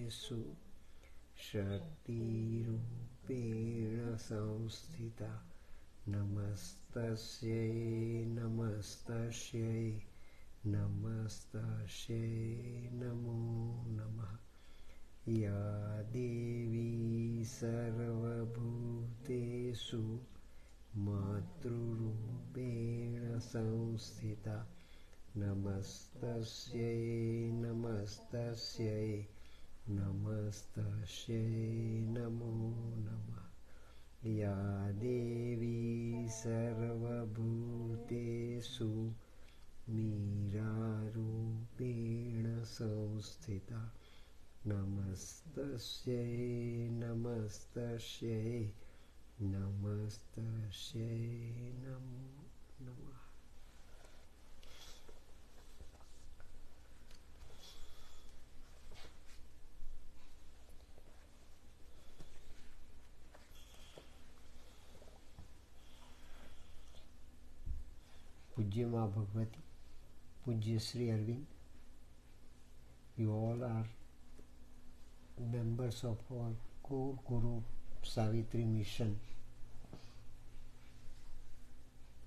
भूतेषु शक्तिरूपेण संस्थिता नमस्तस्यै नमस्तस्यै नमस्तस्यै नमो नमः। या देवी सर्वभूतेषु मातृरूपेण संस्थिता नमस्तस्यै नमस्तस्यै नमस्तस्यै नमो नमः। या देवी सर्वभूतेषु मीरारूपेण संस्थिता नमस्तस्यै नमस्तस्यै नमस्तस्यै नमो नमः। पूज्य माँ भगवती, पूज्य Shri Arvind, you all are members of our core Guru Savitri mission.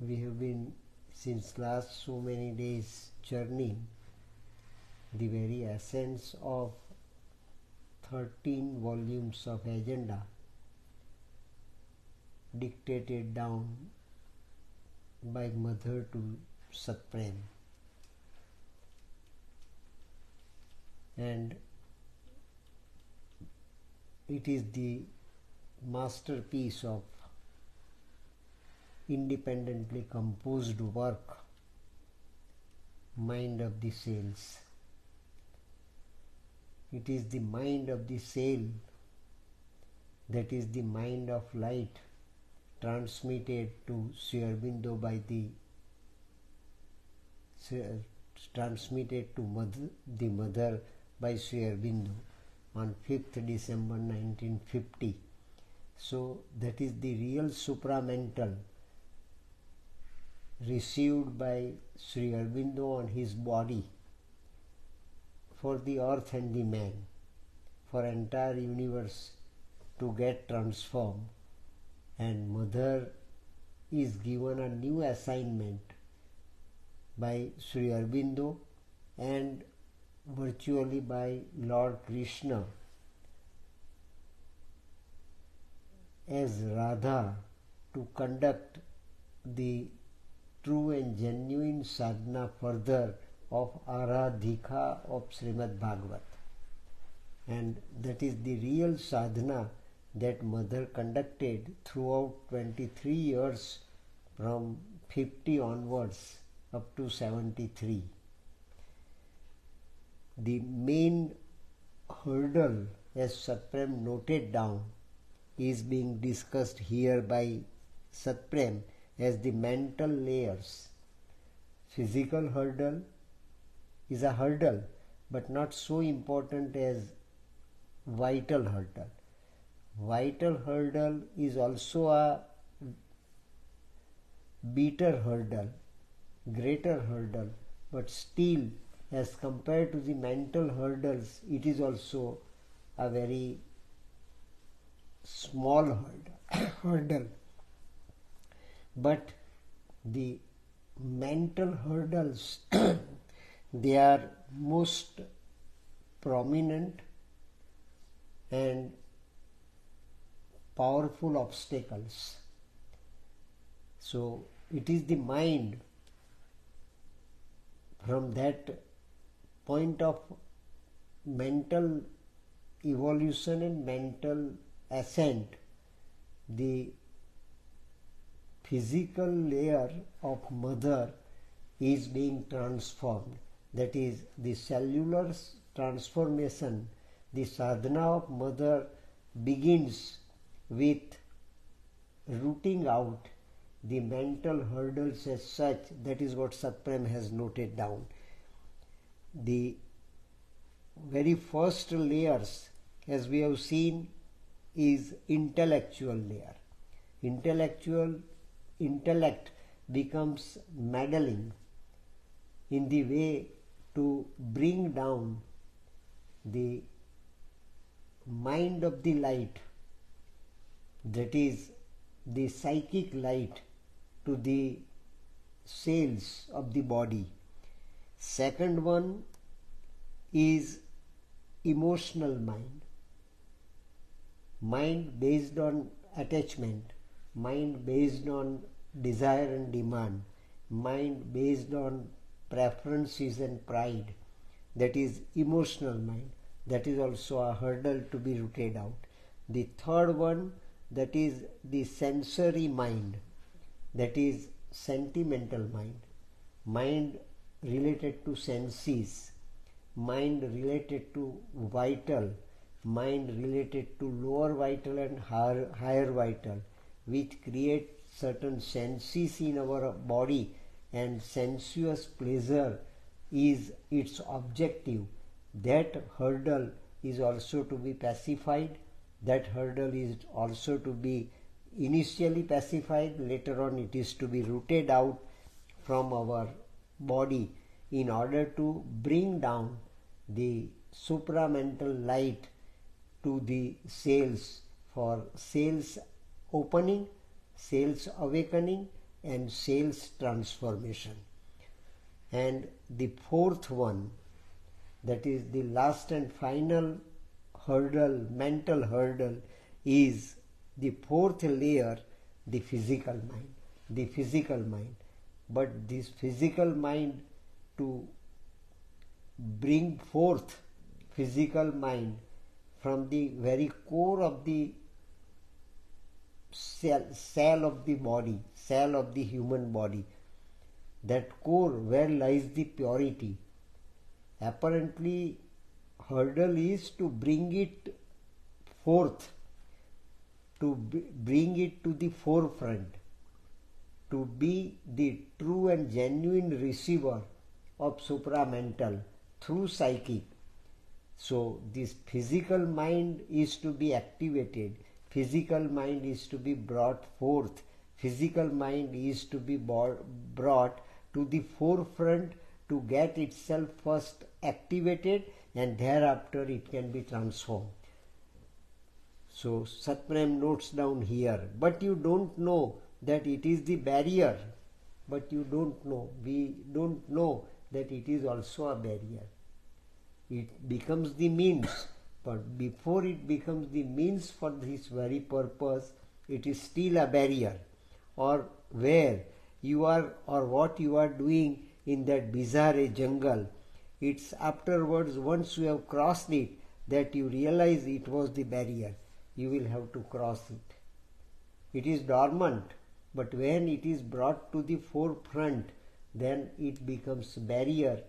We have been since last so many days journeying the very essence of 13 volumes of agenda dictated down by Mother to Satprem, and it is the masterpiece of independently composed work, Mind of the Sails. It is the mind of the sail, that is the mind of light, transmitted to Sri Aurobindo by the mother by Sri Aurobindo on 5th December 1950. So that is the real supramental received by Sri Aurobindo on his body for the earth and the man, for entire universe to get transformed. And Mother is given a new assignment by Sri Aurobindo and virtually by Lord Krishna as Radha to conduct the true and genuine sadhana further of Aradhika of Srimad Bhagavat. And that is the real sadhana that Mother conducted throughout 23 years from 50 onwards up to 73. The main hurdle, as Satprem noted down, is being discussed here by Satprem as the mental layers. Physical hurdle is a hurdle, but not so important as vital hurdle. Vital hurdle is also a better hurdle, greater hurdle, but still as compared to the mental hurdles, it is also a very small hurdle. But the mental hurdles, they are most prominent and powerful obstacles. So it is the mind, from that point of mental evolution and mental ascent, the physical layer of Mother is being transformed. That is the cellular transformation. The sadhana of Mother begins with rooting out the mental hurdles as such. That is what Satprem has noted down. The very first layers, as we have seen, is intellectual layer. Intellect becomes meddling in the way to bring down the mind of the light, that is the psychic light, to the cells of the body. Second one is emotional mind, mind based on attachment, mind based on desire and demand, mind based on preferences and pride, that is emotional mind. That is also a hurdle to be rooted out. The third one, that is the sensory mind, that is sentimental mind, mind related to senses, mind related to vital, mind related to lower vital and higher vital, which create certain senses in our body, and sensuous pleasure is its objective. That hurdle is also to be pacified. That hurdle is also to be initially pacified. Later on it is to be rooted out from our body in order to bring down the supramental light to the cells for cells opening, cells awakening, and cells transformation. And the fourth one, that is the last and final hurdle, mental hurdle, is the fourth layer, the physical mind. The physical mind. But this physical mind, to bring forth physical mind from the very core of the cell of the body, cell of the human body, that core where lies the purity, apparently hurdle is to bring it forth, to bring it to the forefront, to be the true and genuine receiver of supramental through psychic. So this physical mind is to be activated, physical mind is to be brought forth, physical mind is to be brought to the forefront to get itself first activated, and thereafter it can be transformed. So Satprem notes down here, but you don't know that it is the barrier, but you don't know, we don't know that it is also a barrier. It becomes the means, but before it becomes the means for this very purpose, it is still a barrier. Or where you are or what you are doing in that bizarre jungle, it's afterwards, once you have crossed it, that you realize it was the barrier. You will have to cross it. It is dormant, but when it is brought to the forefront, then it becomes barrier.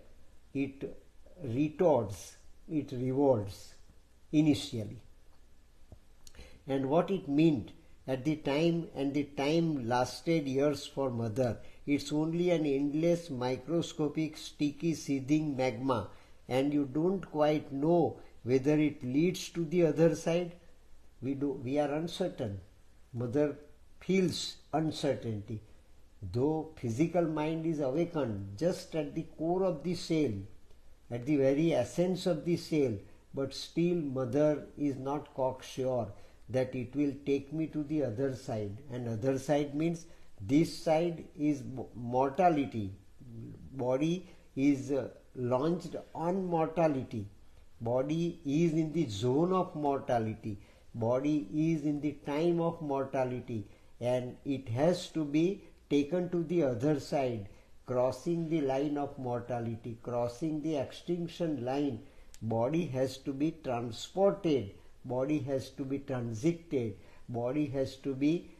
It retorts, it revolts initially. And what it meant at the time, and the time lasted years for mother. It's only an endless microscopic sticky seething magma, and you don't quite know whether it leads to the other side. We are uncertain. Mother feels uncertainty. Though physical mind is awakened just at the core of the cell, at the very essence of the cell, but still mother is not cocksure that it will take me to the other side. And other side means this side is mortality. Body is launched on mortality. Body is in the zone of mortality. Body is in the time of mortality, and it has to be taken to the other side, crossing the line of mortality, crossing the extinction line. Body has to be transported, body has to be transited, body has to be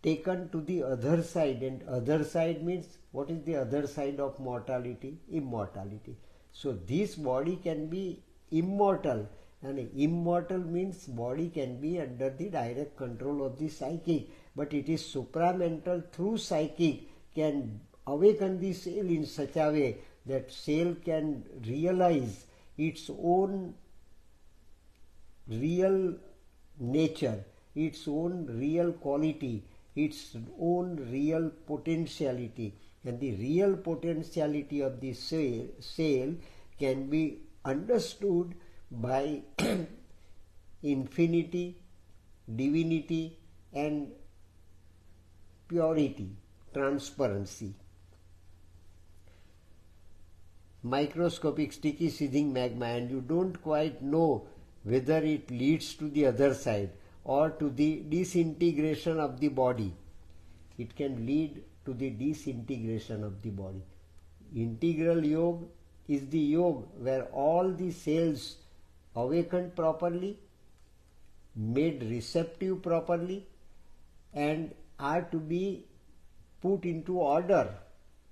taken to the other side. And other side means, what is the other side of mortality? Immortality. So this body can be immortal, and immortal means body can be under the direct control of the psychic, but it is supramental through psychic can awaken the cell in such a way that cell can realize its own real nature, its own real quality, its own real potentiality. And the real potentiality of the cell can be understood by infinity, divinity and purity, transparency. Microscopic sticky seething magma, and you don't quite know whether it leads to the other side or to the disintegration of the body. It can lead to the disintegration of the body. Integral yoga is the yoga where all the cells awakened properly, made receptive properly, and are to be put into order,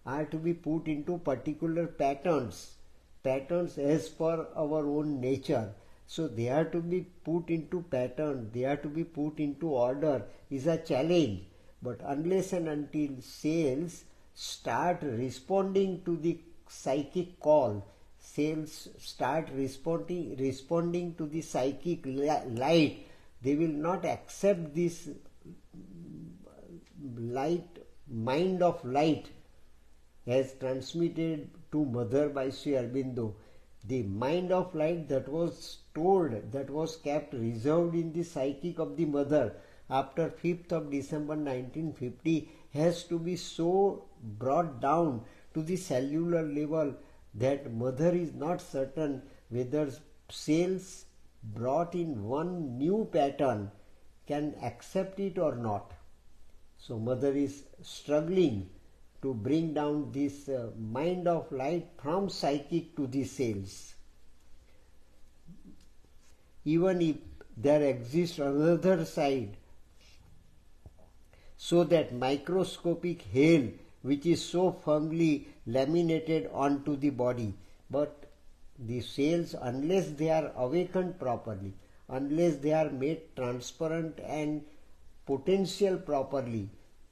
are to be put into particular patterns as per our own nature. So they are to be put into pattern, they are to be put into order is a challenge. But unless and until cells start responding to the psychic call, cells start responding to the psychic light, they will not accept this light, mind of light as transmitted to Mother by Sri Aurobindo. The mind of light that was stored, that was kept reserved in the psychic of the Mother after 5th of December 1950 has to be so brought down to the cellular level that Mother is not certain whether cells brought in one new pattern can accept it or not. So Mother is struggling to bring down this mind of light from psychic to the cells. Even if there exists another side, so that microscopic hell which is so firmly laminated onto the body, but the cells, unless they are awakened properly, unless they are made transparent and potential properly,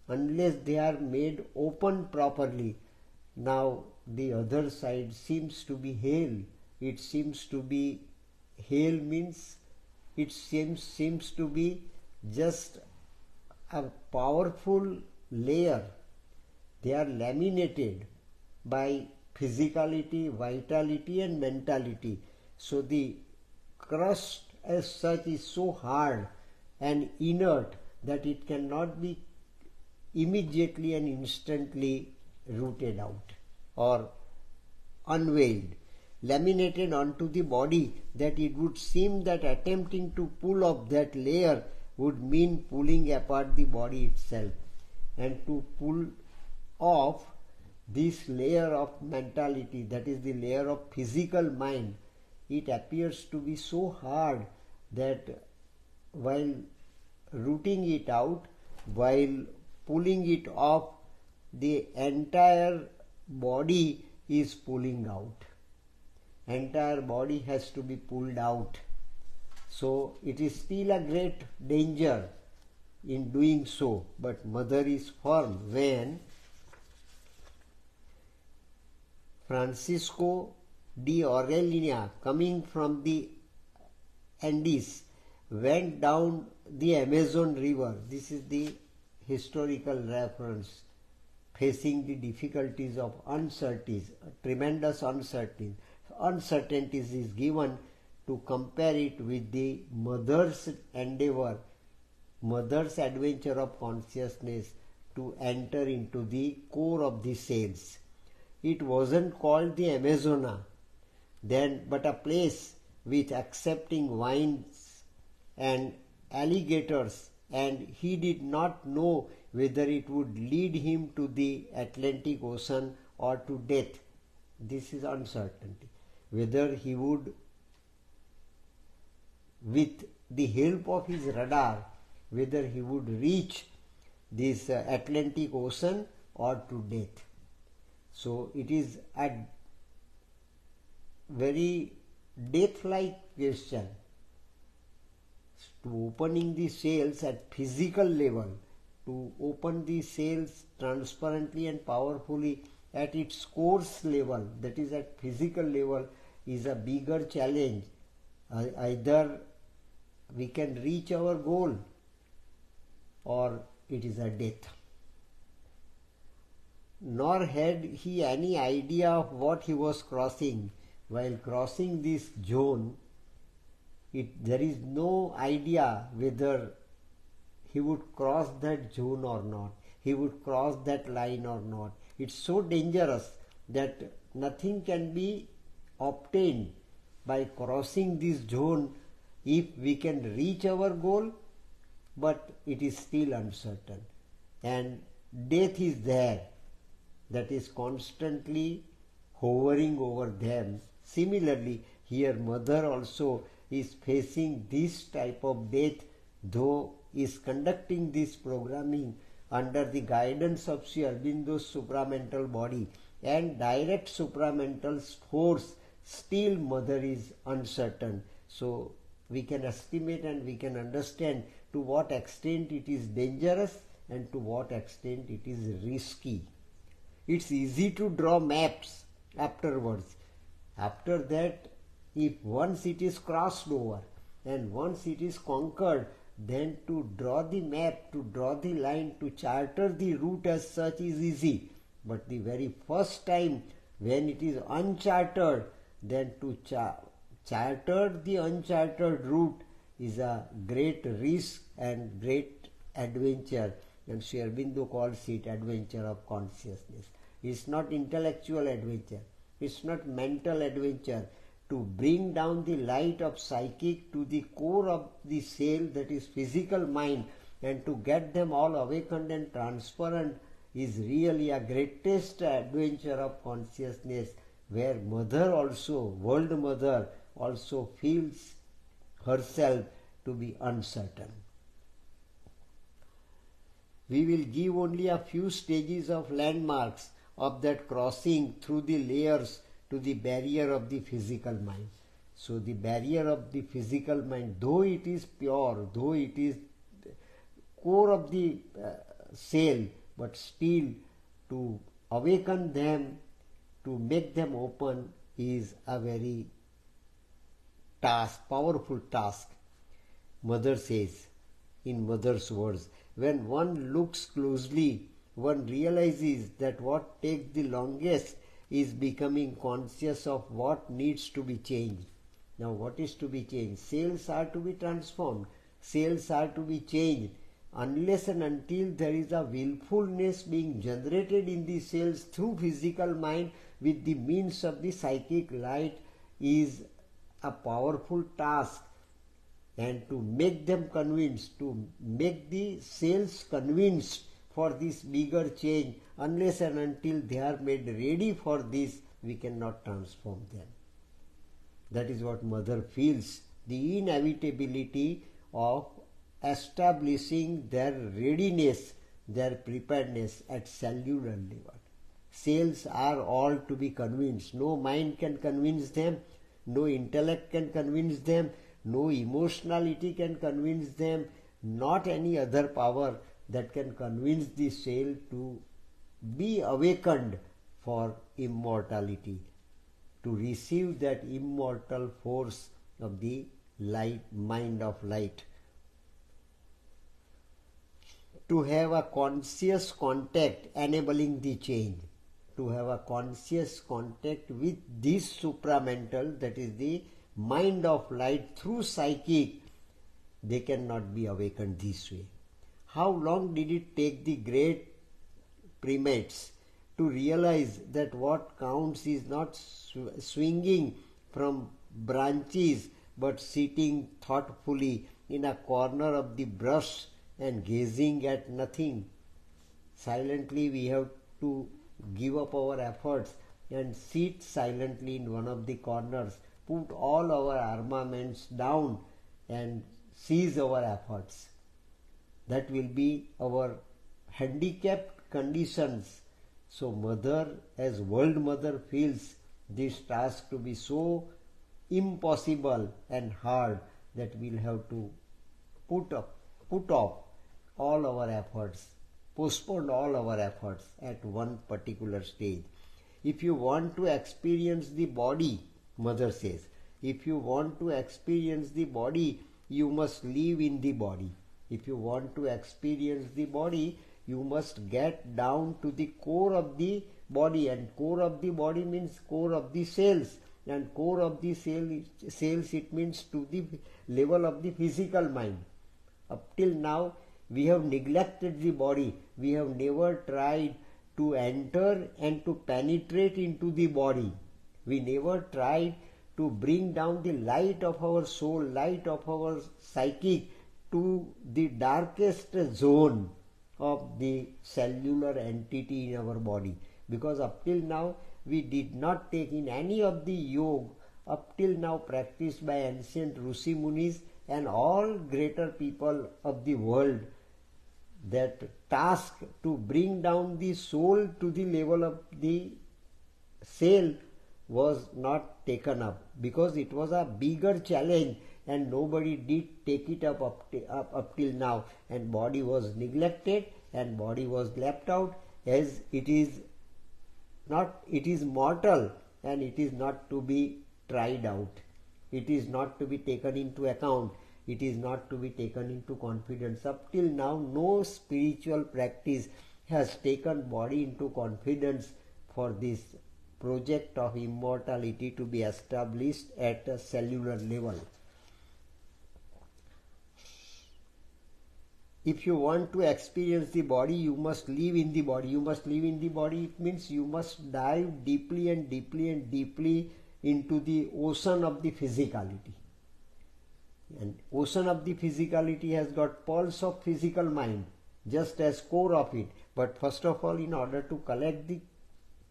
unless they are made open properly, now the other side seems to be hell. It seems to be hell means it seems to be just a powerful layer. They are laminated by physicality, vitality and mentality. So the crust as such is so hard and inert that it cannot be immediately and instantly rooted out or unveiled, laminated onto the body, that it would seem that attempting to pull off that layer would mean pulling apart the body itself. And to pull off this layer of mentality, that is the layer of physical mind, it appears to be so hard that while rooting it out, while pulling it off, the entire body is pulling out. Entire body has to be pulled out. So it is still a great danger in doing so, but Mother is firm. When Francisco de Orellana, coming from the Andes, went down the Amazon river, this is the historical reference, facing the difficulties of uncertainties, tremendous uncertainties is given to compare it with the Mother's endeavor, Mother's adventure of consciousness to enter into the core of the cells. It wasn't called the Amazona then, but a place with accepting vines and alligators, and he did not know whether it would lead him to the Atlantic Ocean or to death. This is uncertainty. Whether he would, with the help of his radar, whether he would reach this Atlantic Ocean or to death. So it is a very death-like question. To opening the cells at physical level, to open the cells transparently and powerfully at its course level, that is at physical level, is a bigger challenge. Either we can reach our goal or it is a death. Nor had he any idea of what he was crossing. While crossing this zone, There is no idea whether he would cross that zone or not, he would cross that line or not. It's so dangerous that nothing can be obtained by crossing this zone if we can reach our goal, but it is still uncertain. And death is there, that is constantly hovering over them. Similarly, here mother also is facing this type of death, though is conducting this programming under the guidance of Sri Aurobindo's supramental body and direct supramental force. Still mother is uncertain. So we can estimate and we can understand to what extent it is dangerous and to what extent it is risky. It's easy to draw maps afterwards. After that, if once it is crossed over and once it is conquered, then to draw the map, to draw the line, to charter the route as such is easy. But the very first time when it is unchartered, then to charter the uncharted route is a great risk and great adventure. And Sri Aurobindo calls it adventure of consciousness. It's not intellectual adventure. It's not mental adventure. To bring down the light of psychic to the core of the cell, that is physical mind, and to get them all awakened and transparent is really a greatest adventure of consciousness, where mother also, world mother also feels herself to be uncertain. We will give only a few stages of landmarks of that crossing through the layers to the barrier of the physical mind. So the barrier of the physical mind, though it is pure, though it is core of the cell, but still to awaken them, to make them open is a very powerful task. Mother says, in mother's words, when one looks closely, one realizes that what takes the longest is becoming conscious of what needs to be changed. Now what is to be changed? Cells are to be transformed. Cells are to be changed. Unless and until there is a willfulness being generated in the cells through physical mind with the means of the psychic light is a powerful task. And to make them convinced, to make the cells convinced for this bigger change, unless and until they are made ready for this, we cannot transform them. That is what mother feels, the inevitability of establishing their readiness, their preparedness at cellular level. Cells are all to be convinced. No mind can convince them, no intellect can convince them, no emotionality can convince them, not any other power that can convince the cell to be awakened for immortality, to receive that immortal force of the light, mind of light, to have a conscious contact enabling the change, to have a conscious contact with this supramental, that is the mind of light through psychic. They cannot be awakened this way. How long did it take the great primates to realize that what counts is not swinging from branches but sitting thoughtfully in a corner of the brush and gazing at nothing? Silently we have to give up our efforts and sit silently in one of the corners, put all our armaments down and cease our efforts. That will be our handicapped conditions. So mother, as world mother, feels this task to be so impossible and hard that we'll have to put off all our efforts, postpone all our efforts at one particular stage. If you want to experience the body, mother says, if you want to experience the body, you must live in the body. If you want to experience the body, you must get down to the core of the body, and core of the body means core of the cells, and core of the cells, it means to the level of the physical mind. Up till now, we have neglected the body. We have never tried to enter and to penetrate into the body. We never tried to bring down the light of our soul, light of our psychic to the darkest zone of the cellular entity in our body. Because up till now, we did not take in any of the yoga up till now practiced by ancient Rishi Munis and all greater people of the world. That task to bring down the soul to the level of the cell was not taken up, because it was a bigger challenge and nobody did take it up till now, and body was neglected and body was left out, as it is mortal and it is not to be tried out. It is not to be taken into account. It is not to be taken into confidence. Up till now, no spiritual practice has taken body into confidence for this project of immortality to be established at a cellular level. If you want to experience the body, you must live in the body. You must live in the body. It means you must dive deeply and deeply and deeply into the ocean of the physicality. And ocean of the physicality has got pulse of physical mind just as core of it. But first of all, in order to collect the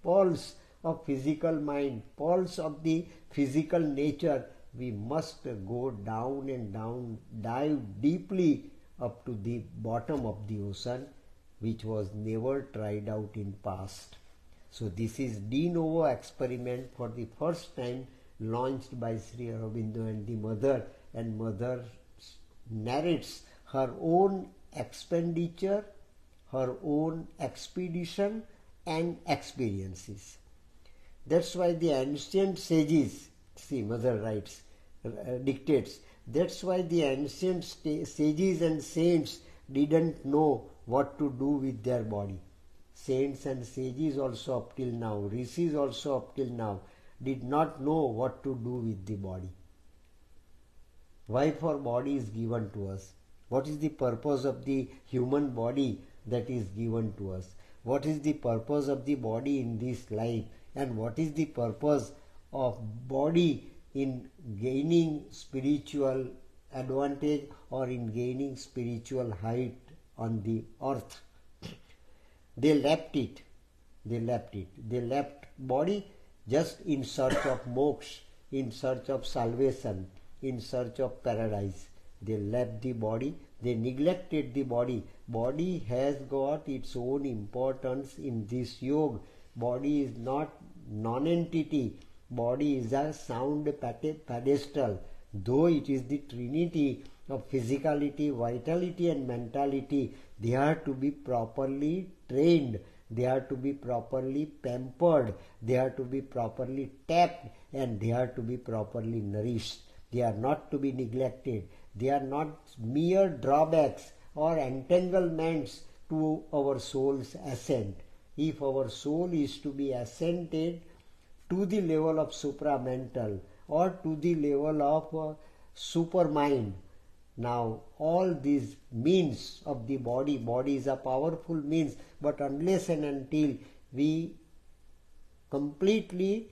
pulse of physical mind, pulse of the physical nature, we must go down and down, dive deeply up to the bottom of the ocean, which was never tried out in past. So this is de novo experiment for the first time launched by Sri Aurobindo and the mother, and mother narrates her own expenditure, her own expedition and experiences. That's why the ancient sages, see, mother writes, dictates, that's why the ancient sages and saints didn't know what to do with their body. Saints and sages also up till now, rishis also up till now, did not know what to do with the body. Why? For body is given to us. What is the purpose of the human body that is given to us? What is the purpose of the body in this life? And what is the purpose of body in gaining spiritual advantage or in gaining spiritual height on the earth? They left it. They left body just in search of moksha, in search of salvation, in search of paradise. They left the body. They neglected the body. Body has got its own importance in this yoga. Body is not non-entity. Body is a sound pedestal. Though it is the trinity of physicality, vitality and mentality, they are to be properly trained. They are to be properly pampered. They are to be properly tapped, and they are to be properly nourished. They are not to be neglected. They are not mere drawbacks or entanglements to our soul's ascent. If our soul is to be ascended to the level of supramental or to the level of supermind, now all these means of the body is a powerful means, but unless and until we completely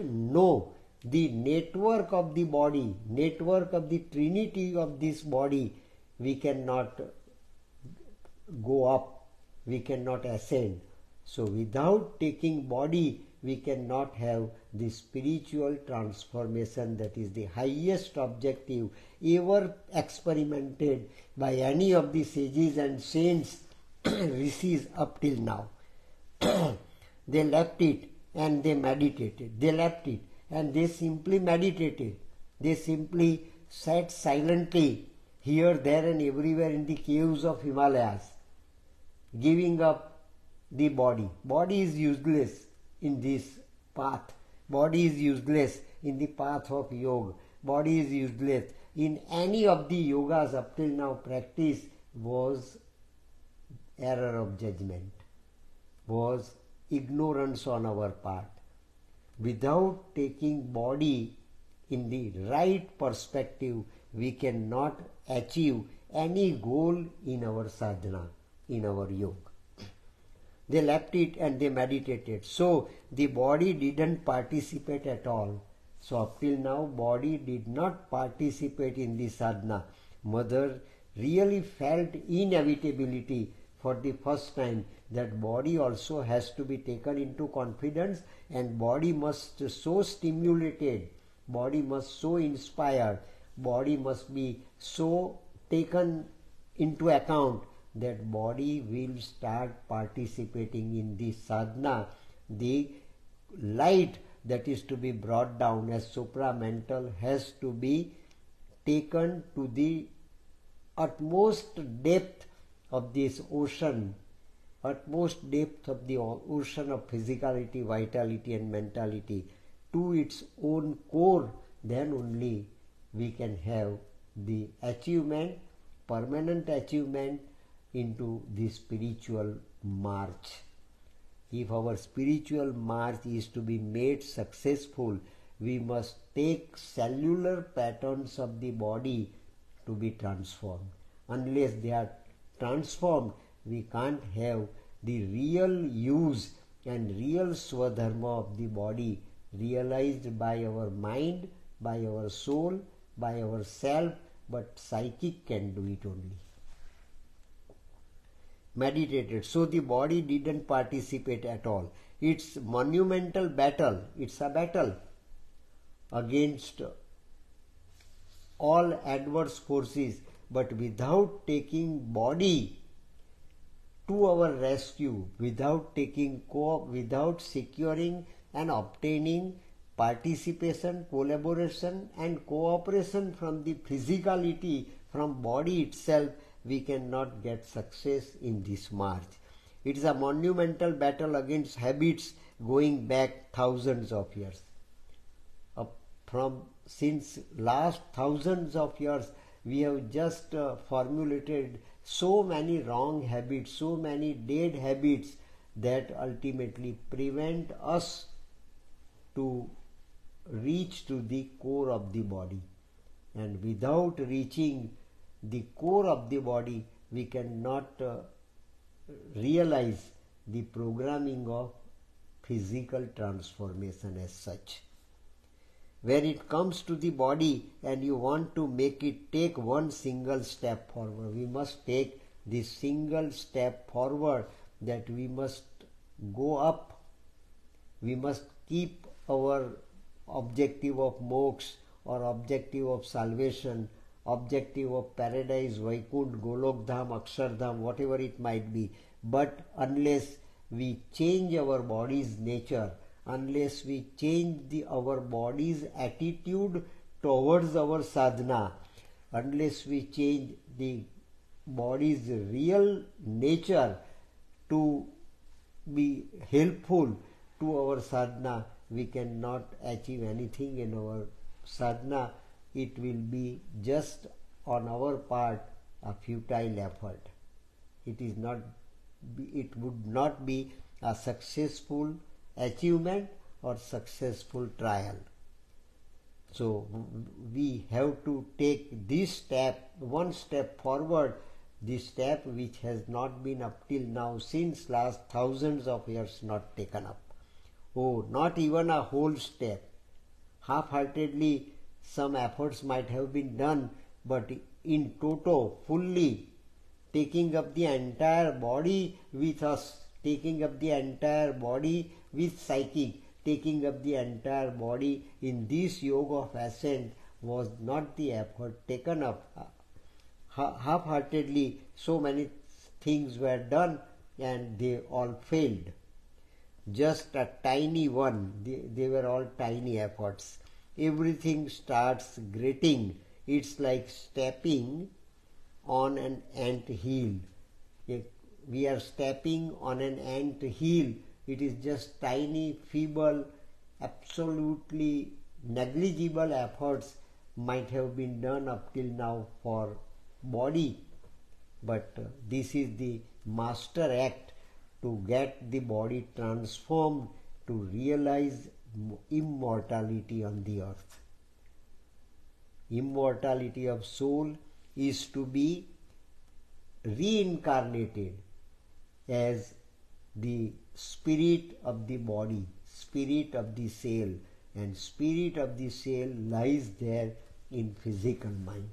know the network of the body, network of the trinity of this body, we cannot go up, we cannot ascend. So without taking body, we cannot have the spiritual transformation that is the highest objective ever experimented by any of the sages and saints, rishis up till now. They left it and they meditated. They left it and they simply meditated. They simply sat silently here, there and everywhere in the caves of Himalayas, giving up the body. Body is useless in this path. Body is useless in the path of yoga. Body is useless in any of the yogas up till now practiced. Was error of judgment, was ignorance on our part. Without taking body in the right perspective, we cannot achieve any goal in our sadhana, in our yoga. They left it and they meditated. So the body didn't participate at all. So up till now, body did not participate in the sadhana. Mother really felt inevitability for the first time that body also has to be taken into confidence, and body must so stimulated, body must so inspired, body must be so taken into account that body will start participating in the sadhana. The light that is to be brought down as supramental has to be taken to the utmost depth of this ocean, utmost depth of the ocean of physicality, vitality and mentality, to its own core. Then only we can have the achievement, permanent achievement into the spiritual march. If our spiritual march is to be made successful, we must take cellular patterns of the body to be transformed. Unless they are transformed, we can't have the real use and real swadharma of the body realized by our mind, by our soul, by our self, but psychic can do it only. Meditated. So the body didn't participate at all. It's monumental battle. It's a battle against all adverse forces, but without taking body to our rescue, without taking without securing and obtaining participation, collaboration and cooperation from the physicality, from body itself, we cannot get success in this march. It is a monumental battle against habits going back thousands of years. From since last thousands of years, we have just formulated so many wrong habits, so many dead habits that ultimately prevent us to reach to the core of the body. And without reaching the core of the body, we cannot realize the programming of physical transformation as such. When it comes to the body and you want to make it take one single step forward, we must take this single step forward, that we must go up, we must keep our objective of moksha or objective of salvation, objective of paradise, Vaikuntha, Golokdham, Akshardham, whatever it might be. But unless we change our body's nature, unless we change our body's attitude towards our sadhana, unless we change the body's real nature to be helpful to our sadhana, we cannot achieve anything in our sadhana. It will be just on our part a futile effort. It would not be a successful achievement or successful trial. So we have to take this step, one step forward, the step which has not been up till now, since last thousands of years, not taken up. Oh, not even a whole step. Half-heartedly some efforts might have been done, but in toto, fully, taking up the entire body with us, taking up the entire body with psychic, taking up the entire body in this yoga of ascent was not the effort taken up. Half-heartedly so many things were done and they all failed. Just a tiny one, they were all tiny efforts. Everything starts grating. It's like stepping on an ant hill. We are stepping on an ant hill. It is just tiny, feeble, absolutely negligible efforts might have been done up till now for body. But this is the master act to get the body transformed, to realize immortality on the earth. Immortality of soul is to be reincarnated as the spirit of the body, spirit of the cell, and spirit of the cell lies there in physical mind.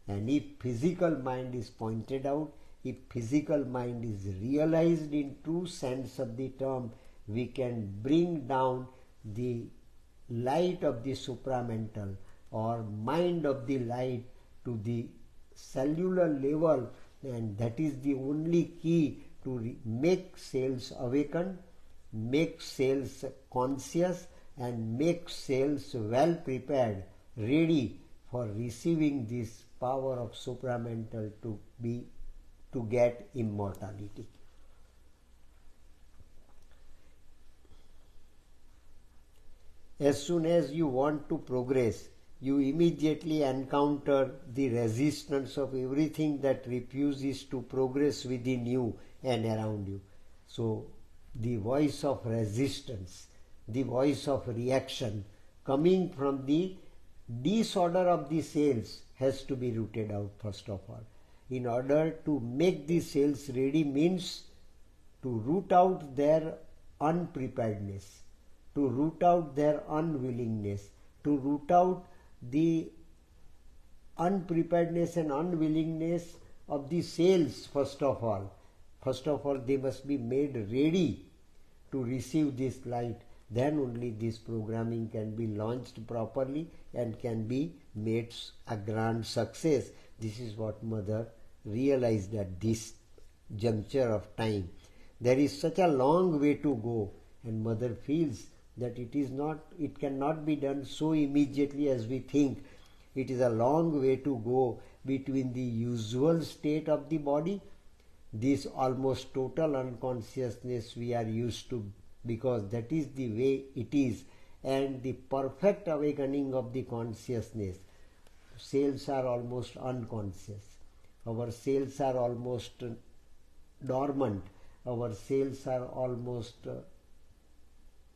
And if physical mind is pointed out, if physical mind is realized in true sense of the term, we can bring down the light of the supramental or mind of the light to the cellular level, and that is the only key to make cells awaken, make cells conscious, and make cells well prepared, ready for receiving this power of supramental to get immortality. As soon as you want to progress, you immediately encounter the resistance of everything that refuses to progress within you and around you. So the voice of resistance, the voice of reaction coming from the disorder of the cells has to be rooted out first of all. In order to make the cells ready means to root out their unpreparedness, to root out their unwillingness, to root out the unpreparedness and unwillingness of the cells first of all. First of all, they must be made ready to receive this light. Then only this programming can be launched properly and can be made a grand success. This is what Mother realized at this juncture of time. There is such a long way to go, and Mother feels that it cannot be done so immediately as we think. It is a long way to go between the usual state of the body, this almost total unconsciousness we are used to, because that is the way it is, and the perfect awakening of the consciousness. Cells are almost unconscious. Our cells are almost dormant. Our cells are almost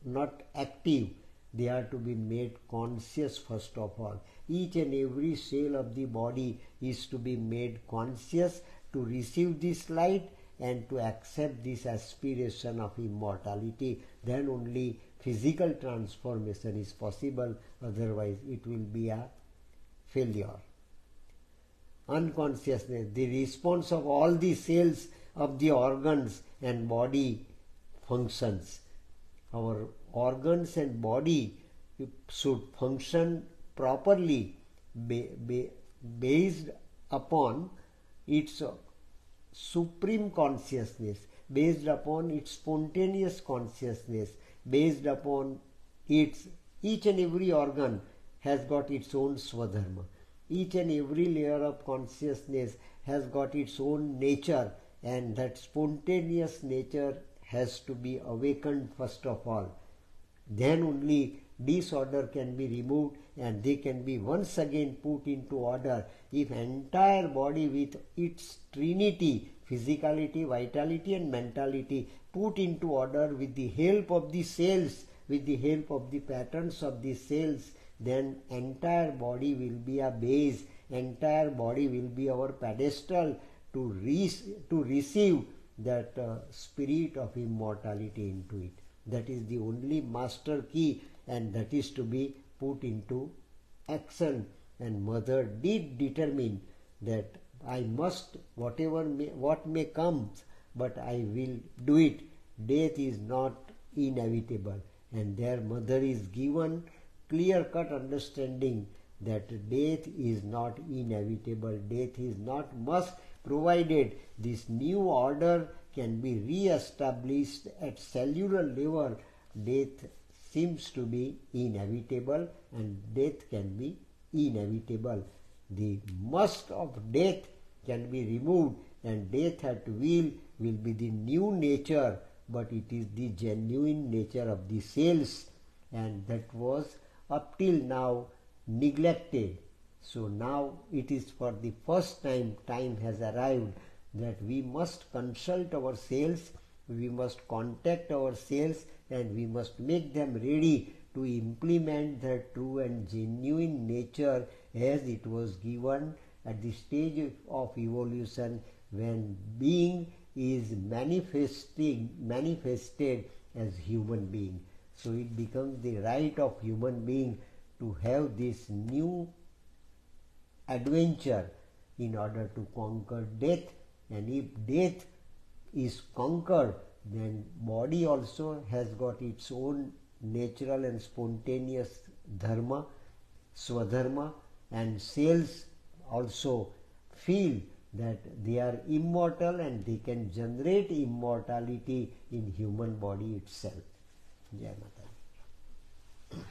not active. They are to be made conscious first of all. Each and every cell of the body is to be made conscious to receive this light and to accept this aspiration of immortality. Then only physical transformation is possible, otherwise it will be a failure. Unconsciousness, the response of all the cells of the organs and body functions. Our organs and body should function properly based upon its supreme consciousness, based upon its spontaneous consciousness, based upon its, each and every organ has got its own swadharma. Each and every layer of consciousness has got its own nature, and that spontaneous nature has to be awakened first of all. Then only disorder can be removed and they can be once again put into order. If entire body with its trinity, physicality, vitality and mentality, put into order with the help of the cells, with the help of the patterns of the cells, then entire body will be a base, entire body will be our pedestal to receive that spirit of immortality into it. That is the only master key, and that is to be put into action. And Mother did determine that I must, what may come, but I will do it. Death is not inevitable, and there Mother is given clear-cut understanding that death is not inevitable, death is not must, provided this new order can be re-established at cellular level. Death seems to be inevitable and death can be inevitable. The must of death can be removed, and death at will be the new nature, but it is the genuine nature of the cells, and that was up till now neglected. So now it is for the first time has arrived that we must consult our cells, we must contact our cells, and we must make them ready to implement the true and genuine nature as it was given at the stage of evolution when being is manifested as human being. So it becomes the right of human being to have this new adventure in order to conquer death, and if death is conquered, then body also has got its own natural and spontaneous dharma, swadharma, and cells also feel that they are immortal and they can generate immortality in human body itself. Jai Mata.